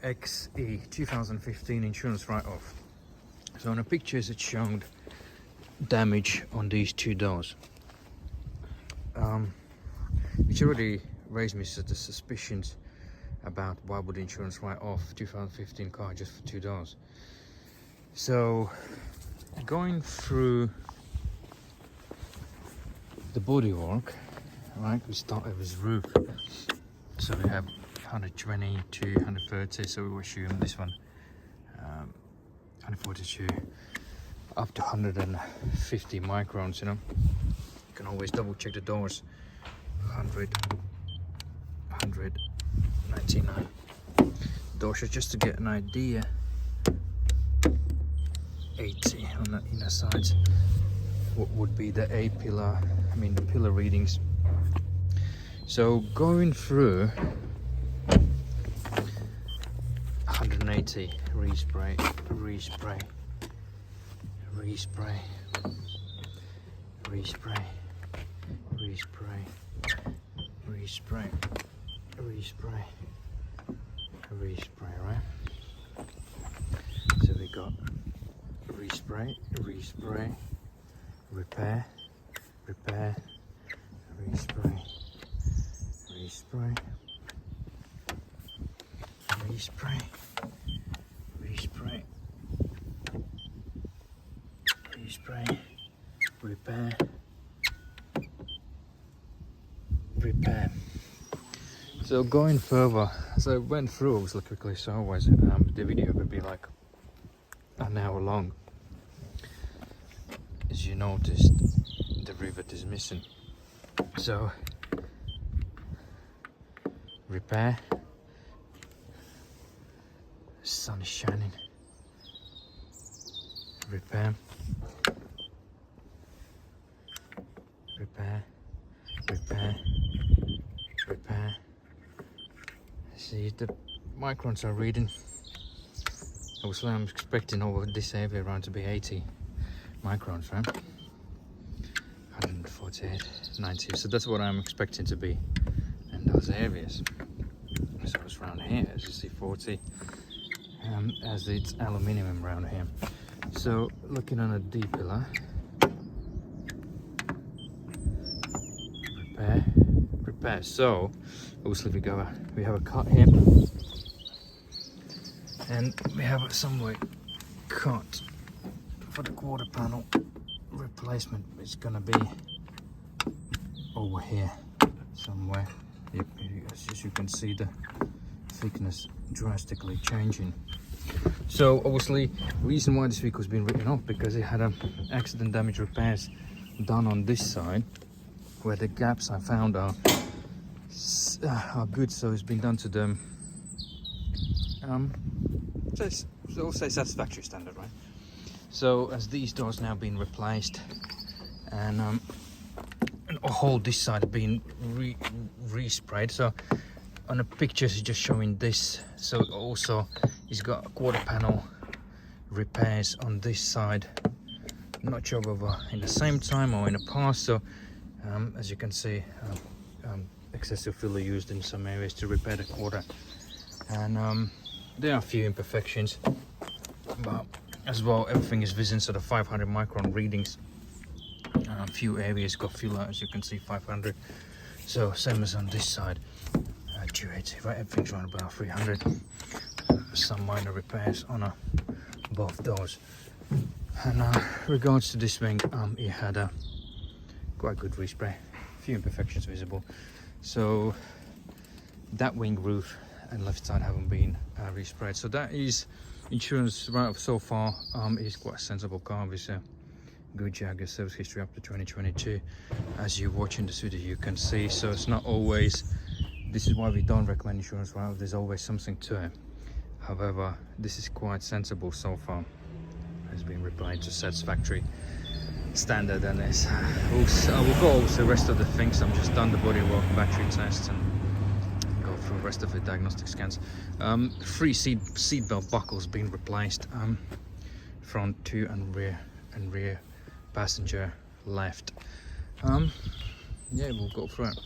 XE 2015 insurance write-off. So on the pictures it showed damage on these two doors, which already raised me the suspicions about why would insurance write off 2015 car just for two doors. So going through the bodywork, right, we started with roof. So we have 120 to 130, so we will assume this one 142 up to 150 microns, you know. You can always double check the doors. 100, 199 doors, just to get an idea. 80 on the inner sides. What would be the A pillar, the pillar readings. So going through 180, respray, respray, respray, respray, respray, respray, respray, respray, right? So we got respray, respray, repair, repair, respray, respray, respray, respray, respray, repair, repair. So going further, so I went through obviously quickly, so otherwise the video would be like an hour long. As you noticed, the rivet is missing. So repair, sun is shining, repair, repair, repair, repair. See, the microns are reading. Obviously I'm expecting over this area around to be 80 microns, right? 148, 90, so that's what I'm expecting to be in those areas. So it's around here, as you see, 40, as it's aluminium around here. So looking on a D pillar, repair, repair. So obviously we have a cut here, and we have a somewhere cut for the quarter panel replacement. It's gonna be over here somewhere. As you can see, the thickness drastically changing. So obviously reason why this vehicle has been written off, because it had accident damage repairs done on this side, where the gaps I found are good. So it's been done to them, so I'll say satisfactory standard, right? So as these doors now been replaced, and a whole this side being resprayed. So on the pictures it's just showing this. So also it's got a quarter panel repairs on this side. I'm not sure whether in the same time or in the past. So as you can see, excessive filler used in some areas to repair the quarter, and there are a few imperfections, but as well everything is within sort of 500 micron readings. A few areas got filler, as you can see, 500. So same as on this side, 280, right? Everything's around about 300. Some minor repairs on both doors. And regards to this wing, it had a quite good respray, a few imperfections visible. So that wing, roof and left side haven't been resprayed. So that is insurance write-off so far. It's quite a sensible car with a good Jaguar service history up to 2022. As you're watching this video you can see, so it's not always, this is why we don't recommend insurance write-off, there's always something to it. However, this is quite sensible so far, has been replied to satisfactory standard, and this I will go over the rest of the things. I'm just done the bodywork, battery tests, and go through the rest of the diagnostic scans. 3 seat belt buckles being replaced, front 2 and rear passenger left. Yeah, we'll go through it.